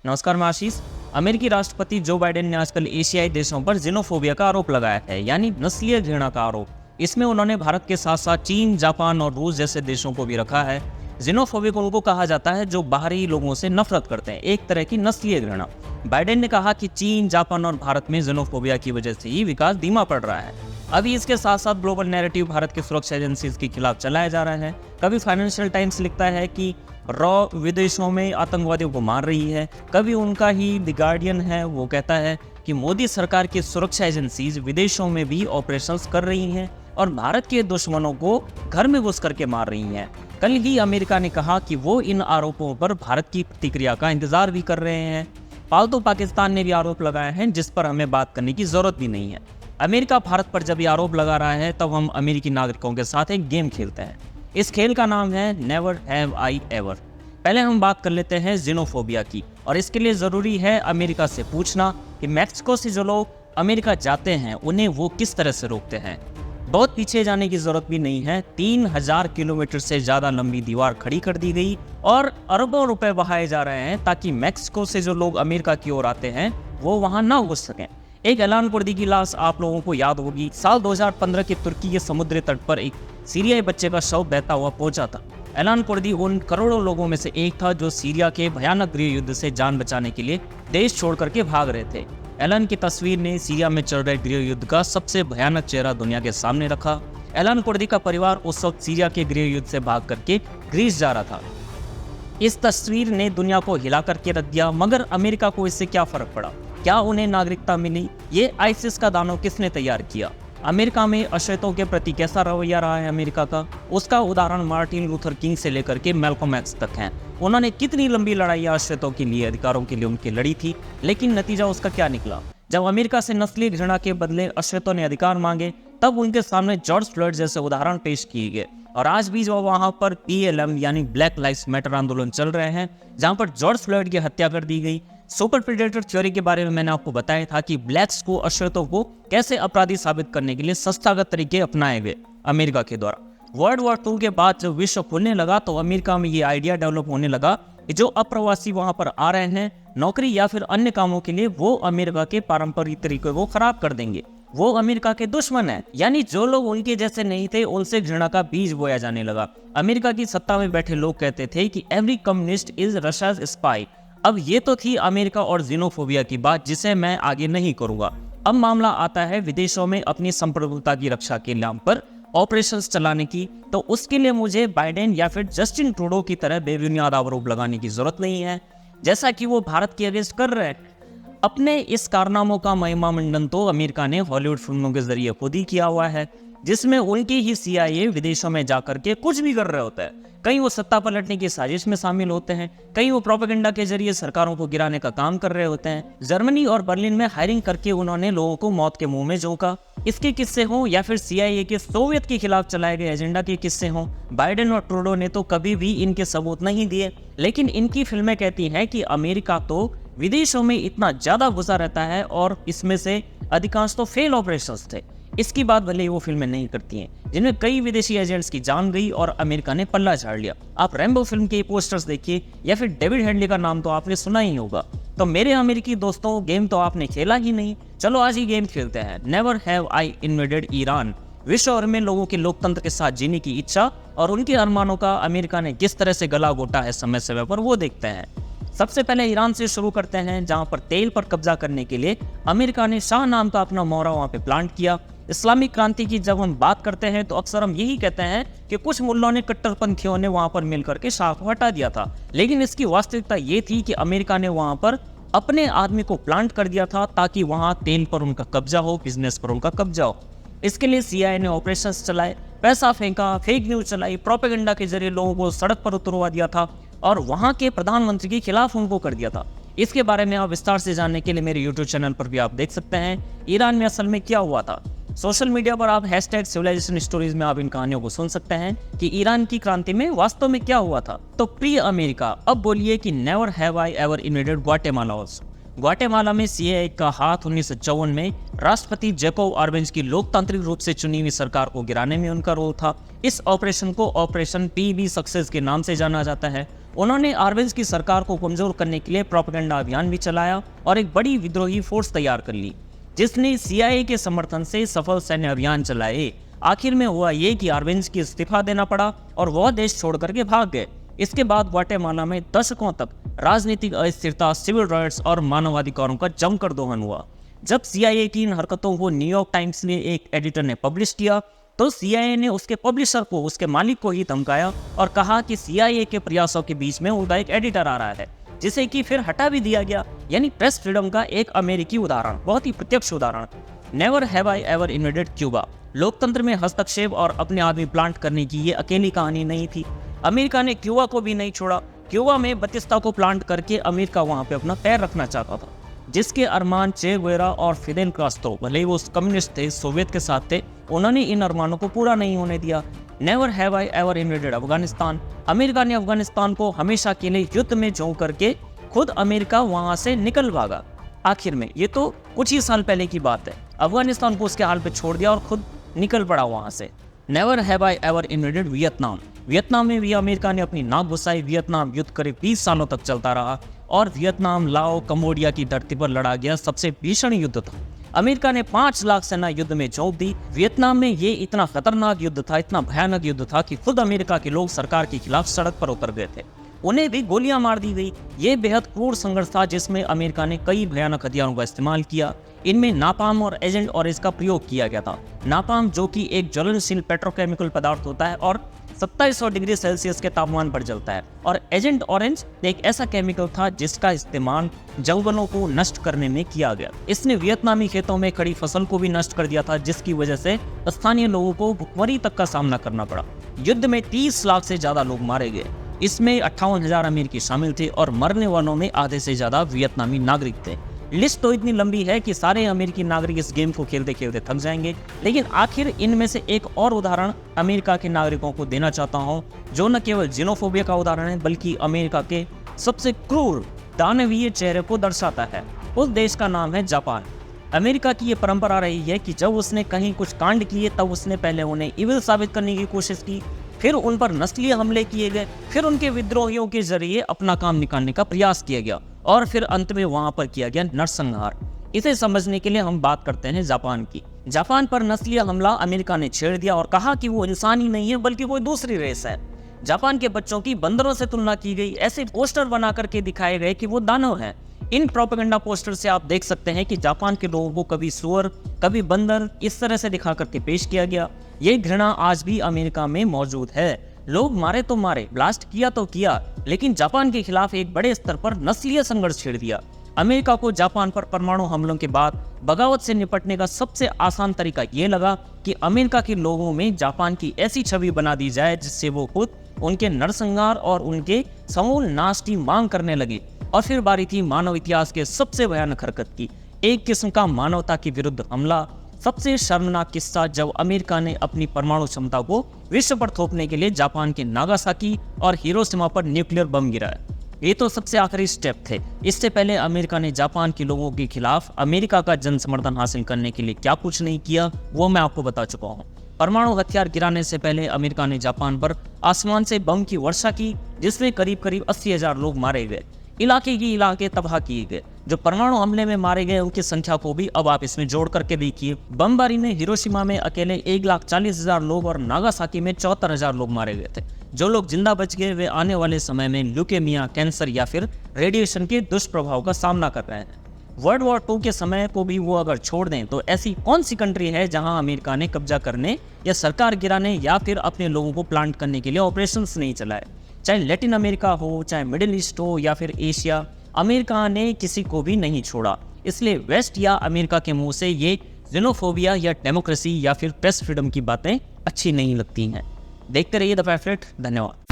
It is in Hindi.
नमस्कार मैं आशीष। अमेरिकी राष्ट्रपति जो बाइडेन ने आजकल एशियाई देशों पर जिनोफोबिया का आरोप लगाया है, यानी नस्लीय घृणा का आरोप। इसमें उन्होंने भारत के साथ साथ चीन, जापान और रूस जैसे देशों को भी रखा है। जिनोफोबिक उनको कहा जाता है जो बाहरी लोगों से नफरत करते हैं, एक तरह की नस्लीय घृणा। बाइडेन ने कहा कि चीन, जापान और भारत में जिनोफोबिया की वजह से ही विकास धीमा पड़ रहा है। अभी इसके साथ साथ ग्लोबल नैरेटिव भारत की सुरक्षा एजेंसीज के खिलाफ चलाया जा रहा है। कभी फाइनेंशियल टाइम्स लिखता है कि रॉ विदेशों में आतंकवादियों को मार रही है, कभी उनका ही द गार्डियन है, वो कहता है कि मोदी सरकार की सुरक्षा एजेंसीज विदेशों में भी ऑपरेशंस कर रही हैं और भारत के दुश्मनों को घर में घुस करके मार रही हैं। कल ही अमेरिका ने कहा कि वो इन आरोपों पर भारत की प्रतिक्रिया का इंतजार भी कर रहे हैं। पालतू पाकिस्तान ने भी आरोप लगाए हैं, जिस पर हमें बात करने की जरूरत भी नहीं है। अमेरिका भारत पर जब ये आरोप लगा रहा है तब हम अमेरिकी नागरिकों के साथ एक गेम खेलते हैं। इस खेल का नाम है नेवर हैव आई एवर। पहले हम बात कर लेते हैं जिनोफोबिया की, और इसके लिए ज़रूरी है अमेरिका से पूछना कि मैक्सिको से जो लोग अमेरिका जाते हैं उन्हें वो किस तरह से रोकते हैं। बहुत पीछे जाने की ज़रूरत भी नहीं है। 3000 किलोमीटर से ज़्यादा लंबी दीवार खड़ी कर दी गई और अरबों रुपए बहाए जा रहे हैं ताकि मैक्सिको से जो लोग अमेरिका की ओर आते हैं वो वहाँ ना घुस सकें। एक ऐलान कुर्दी की लाश आप लोगों को याद होगी। साल 2015 के तुर्की के समुद्री तट पर एक सीरियाई बच्चे का शव बहता हुआ पहुंचा था। ऐलान कुर्दी उन करोड़ों लोगों में से एक था जो सीरिया के भयानक गृह युद्ध से जान बचाने के लिए देश छोड़ करके भाग रहे थे। ऐलान की तस्वीर ने सीरिया में चल रहे गृह युद्ध का सबसे भयानक चेहरा दुनिया के सामने रखा। ऐलान कुर्दी का परिवार उस वक्त सीरिया के गृह युद्ध से भाग करके ग्रीस जा रहा था। इस तस्वीर ने दुनिया को हिला करके रख दिया, मगर अमेरिका को इससे क्या फर्क पड़ा? क्या उन्हें नागरिकता मिली? ये आईसिस का दानव किसने तैयार किया? अमेरिका में अश्वेतों के प्रति कैसा रवैया रहा है अमेरिका का? उसका उदाहरण मार्टिन लूथर किंग से लेकर के मैल्कम एक्स तक है। उन्होंने कितनी लंबी लड़ाइयाँ अश्वेतों के लिए, अधिकारों के लिए उनकी लड़ी थी, लेकिन नतीजा उसका क्या निकला? जब अमेरिका से नस्लीय घृणा के बदले अश्वेतों ने अधिकार मांगे तब उनके सामने जॉर्ज फ्लॉयड जैसे उदाहरण पेश किए गए। और आज भी जो वहाँ पर BLM यानी ब्लैक लाइव्स मैटर आंदोलन चल रहे हैं, जहाँ पर जॉर्ज फ्लॉयड की हत्या कर दी गई। सुपर प्रेडेटर थ्योरी के बारे में मैंने आपको बताया था कि ब्लैक्स को, अश्वेतों को कैसे अपराधी साबित करने के लिए संस्थागत तरीके अपनाए गए अमेरिका के द्वारा। वर्ल्ड वॉर 2 के बाद जब विश्व खुलने लगा तो अमेरिका में ये आइडिया डेवलप होने लगा कि जो अप्रवासी वहां पर आ रहे हैं नौकरी या फिर अन्य कामों के लिए, वो अमेरिका के पारंपरिक तरीकों को खराब कर देंगे। वो अमेरिका के दुश्मन है, यानी जो लोग उनके जैसे नहीं थे उनसे घृणा का बीज बोया जाने लगा। अमेरिका की सत्ता में बैठे लोग कहते थे कि every communist is Russia's spy. अब ये तो थी अमेरिका और जिनोफोबिया की बात, जिसे मैं आगे नहीं करूंगा। अब मामला आता है विदेशों में अपनी संप्रभुता की रक्षा के नाम पर ऑपरेशंस चलाने की। तो उसके लिए मुझे बाइडेन या फिर जस्टिन ट्रूडो की तरह बेबुनियाद आरोप लगाने की जरूरत नहीं है, जैसा कि वो भारत की अगेंस्ट कर रहे हैं। अपने इस कारनामों का महिमा मंडन तो अमेरिका ने हॉलीवुड फिल्मों के जरिए खुद ही किया हुआ है, जिसमें उनकी ही CIA विदेशों में जाकर के कुछ भी कर रहे होते हैं। कहीं वो सत्ता पलटने की साजिश में शामिल होते हैं, कहीं वो प्रोपेगेंडा के जरिए सरकारों को गिराने का काम कर रहे होते हैं। जर्मनी और बर्लिन में हायरिंग करके उन्होंने लोगों को मौत के मुंह में झोंका। इसके किस्से हों या फिर CIA के सोवियत के खिलाफ चलाए गए एजेंडा के किस्से हों, बाइडेन और ट्रूडो ने तो कभी भी इनके सबूत नहीं दिए। लेकिन इनकी फिल्में कहती हैं कि अमेरिका तो विदेशों में इतना ज्यादा घुसा रहता है और इसमें से अधिकांश तो फेल ऑपरेशंस थे। इसकी बात भले ही वो फिल्में नहीं करती हैं, जिनमें कई विदेशी एजेंट्स की जान गई और अमेरिका ने पल्ला झाड़ लिया। आप रैम्बो फिल्म के पोस्टर्स देखिए या फिर डेविड हेडली का नाम तो आपने सुना ही होगा। तो मेरे अमेरिकी दोस्तों, गेम तो आपने खेला ही नहीं, चलो आज ही गेम खेलते हैं। Never have I invaded Iran. विश्व भर में लोगों के लोकतंत्र के साथ जीने की इच्छा और उनके अरमानों का अमेरिका ने किस तरह से गला घोटा है समय समय पर, वो देखते हैं। सबसे पहले ईरान से शुरू करते हैं, जहां पर तेल पर कब्जा करने के लिए अमेरिका ने शाह नाम का अपना मोहरा वहां पे प्लांट किया। इस्लामिक क्रांति की जब हम बात करते हैं तो अक्सर हम यही कहते हैं कि कुछ मुल्लों ने, कट्टरपंथियों ने वहां पर मिलकर के शाह को हटा दिया था, लेकिन इसकी वास्तविकता ये थी कि अमेरिका ने वहां पर अपने आदमी को प्लांट कर दिया था ताकि वहां तेल पर उनका कब्जा हो, बिजनेस पर उनका कब्जा हो। इसके लिए CIA ने ऑपरेशंस चलाए, पैसा फेंका, फेक न्यूज चलाई, प्रोपेगेंडा के जरिए लोगों को सड़क पर उतरवा दिया था और वहां के प्रधानमंत्री के खिलाफ उनको कर दिया था। इसके बारे में आप विस्तार से जानने के लिए मेरे YouTube चैनल पर भी आप देख सकते हैं ईरान में असल में क्या हुआ था। सोशल मीडिया पर आप #सिविलाइजेशन स्टोरीज में आप इन कहानियों को सुन सकते हैं कि ईरान की क्रांति में वास्तव में क्या हुआ था। तो प्रिय अमेरिका, अब बोलिए कि never have I ever invaded Guatemala also. Guatemala में CIA का हाथ 1954 में राष्ट्रपति जैकोब आर्बेंज की लोकतांत्रिक रूप से चुनी हुई सरकार को गिराने में उनका रोल था। इस ऑपरेशन को ऑपरेशन PB सक्सेस के नाम से जाना जाता है। उन्होंने आरवेज की सरकार को कमजोर करने के लिए प्रोपेगेंडा अभियान भी चलाया और एक बड़ी विद्रोही फोर्स तैयार कर ली, जिसने CIA के समर्थन से सफल सैन्य अभियान चलाए। आखिर में हुआ ये कि आरवेज की इस्तीफा देना पड़ा और वह देश छोड़ करके भाग गए। इसके बाद ग्वाटेमाला में दशकों तक राजनीतिक अस्थिरता, सिविल राइट्स और मानवाधिकारों का जमकर दोहन हुआ। जब CIA की इन हरकतों को न्यूयॉर्क टाइम्स ने एक एडिटर ने पब्लिश किया तो CIA ने उसके पब्लिशर को, उसके मालिक को ही धमकाया और कहा कि CIA के प्रयासों के बीच में उनका एक एडिटर आ रहा है, जिसे कि फिर हटा भी दिया गया। यानी प्रेस फ्रीडम का एक अमेरिकी उदाहरण, बहुत ही प्रत्यक्ष उदाहरण। Never have I ever invaded Cuba. लोकतंत्र में हस्तक्षेप और अपने आदमी प्लांट करने की ये अकेली कहानी नहीं थी। अमेरिका ने क्यूबा को भी नहीं छोड़ा। क्यूबा में बतिस्ता को प्लांट करके अमेरिका वहां पे अपना पैर रखना चाहता था, जिसके अरमान चे गुवेरा और फिदेल कास्ट्रो, भले ही वो कम्युनिस्ट थे, सोवियत के साथ थे, उन्होंने इन अरमानों को पूरा नहीं होने दिया। Never have I ever invaded Afghanistan. America ने अफगानिस्तान को हमेशा के लिए युद्ध में झोंक करके खुद अमेरिका वहां से निकल भागा। आखिर में ये तो कुछ ही साल पहले की बात है। अफगानिस्तान को उसके हाल पे छोड़ दिया और खुद निकल पड़ा वहां से। Never have I ever invaded Vietnam. Vietnam में भी अमेरिका ने अपनी नाक घुसाई। वियतनाम युद्ध करीब 20 सालों तक चलता रहा और वियतनाम, लाओ, कंबोडिया की धरती पर लड़ा गया सबसे भीषण युद्ध था। अमेरिका ने 5 लाख सेना युद्ध में झोंक दी। वियतनाम में ये इतना खतरनाक युद्ध था, इतना भयानक युद्ध था कि खुद अमेरिका के लोग सरकार के खिलाफ सड़क पर उतर गए थे। उन्हें भी गोलियां मार दी गई। ये बेहद क्रूर संघर्ष था जिसमें अमेरिका ने कई भयानक हथियारों का इस्तेमाल किया। इनमें नापाम और एजेंट ऑरेंज का प्रयोग किया गया था। नापाम जो कि एक ज्वलनशील पेट्रोकेमिकल पदार्थ होता है और 2700 डिग्री सेल्सियस के तापमान पर जलता है, और एजेंट ऑरेंज एक ऐसा केमिकल था जिसका इस्तेमाल जंगलों को नष्ट करने में किया गया। इसने वियतनामी खेतों में खड़ी फसल को भी नष्ट कर दिया था, जिसकी वजह से स्थानीय लोगों को भुखमरी तक का सामना करना पड़ा। युद्ध में 30 लाख से ज्यादा लोग मारे गए। इसमें 58,000 अमेरिकी शामिल थे और मरने वालों में आधे से ज्यादा वियतनामी नागरिक थे। लिस्ट तो इतनी लंबी है कि सारे अमेरिकी नागरिक इस गेम को खेलते खेलते थक जाएंगे, लेकिन आखिर इनमें से एक और उदाहरण अमेरिका के नागरिकों को देना चाहता हूं, जो न केवल जीनोफोबिया का उदाहरण है बल्कि अमेरिका के सबसे क्रूर दानवीय चेहरे को दर्शाता है। उस देश का नाम है जापान। अमेरिका की ये परंपरा रही है कि जब उसने कहीं कुछ कांड किए तब उसने पहले उन्हें इविल साबित करने की कोशिश की, फिर उन पर नस्लीय हमले किए गए, फिर उनके विद्रोहियों के जरिए अपना काम निकालने का प्रयास किया गया और फिर अंत में वहां पर किया गया नरसंहार। इसे समझने के लिए हम बात करते हैं जापान की। जापान पर नस्लीय हमला अमेरिका ने छेड़ दिया और कहा कि वो इंसान ही नहीं है बल्कि कोई दूसरी रेस है। जापान के बच्चों की बंदरों से तुलना की गई, ऐसे पोस्टर बना करके दिखाए गए कि वो दानव हैं। इन प्रोपेगेंडा पोस्टर से आप देख सकते हैं कि जापान के लोगों को कभी सुअर, कभी बंदर इस तरह से दिखा करके पेश किया गया। ये घृणा आज भी अमेरिका में मौजूद है। लोग मारे तो मारे, ब्लास्ट किया तो किया, लेकिन जापान के खिलाफ एक बड़े स्तर पर नस्लीय संघर्ष छेड़ दिया। अमेरिका को जापान पर परमाणु हमलों के बाद बगावत से निपटने का सबसे आसान तरीका ये लगा कि अमेरिका के लोगों में जापान की ऐसी छवि बना दी जाए जिससे वो खुद उनके नरसंहार और उनके समूल नाश की मांग करने लगे। और फिर बारी थी मानव इतिहास के सबसे भयानक हरकत की, एक किस्म का मानवता के विरुद्ध हमला। सबसे शर्मनाक किस्सा जब अमेरिका ने अपनी परमाणु क्षमता को विश्व पर थोपने के लिए जापान के नागासाकी और हिरोशिमा पर न्यूक्लियर बम गिराया। ये तो सबसे आखिरी स्टेप थे। इससे पहले अमेरिका ने जापान के लोगों के खिलाफ अमेरिका का जन समर्थन हासिल करने के लिए क्या कुछ नहीं किया, वो मैं आपको बता चुका हूँ। परमाणु हथियार गिराने से पहले अमेरिका ने जापान पर आसमान से बम की वर्षा की, जिसमें करीब 80,000 लोग मारे गए। इलाके तबाह किए गए। जो परमाणु हमले में मारे गए उनकी संख्या को भी अब आप इसमें जोड़ करके देखिए। बमबारी में हिरोशिमा में अकेले 1,40,000 लोग और नागासाकी में 74,000 लोग मारे गए थे। जो लोग जिंदा बच गए वे आने वाले समय में ल्यूकेमिया, कैंसर या फिर रेडिएशन के दुष्प्रभाव का सामना कर रहे हैं। वर्ल्ड वॉर 2 के समय को भी वो अगर छोड़ दें तो ऐसी कौन सी कंट्री है जहां अमेरिका ने कब्जा करने या सरकार गिराने या फिर अपने लोगों को प्लांट करने के लिए ऑपरेशंस नहीं चलाए। चाहे लैटिन अमेरिका हो, चाहे मिडिल ईस्ट हो या फिर एशिया, अमेरिका ने किसी को भी नहीं छोड़ा। इसलिए वेस्ट या अमेरिका के मुंह से ये जेनोफोबिया या डेमोक्रेसी या फिर प्रेस फ्रीडम की बातें अच्छी नहीं लगती हैं। देखते रहिए द पैफलेट। धन्यवाद।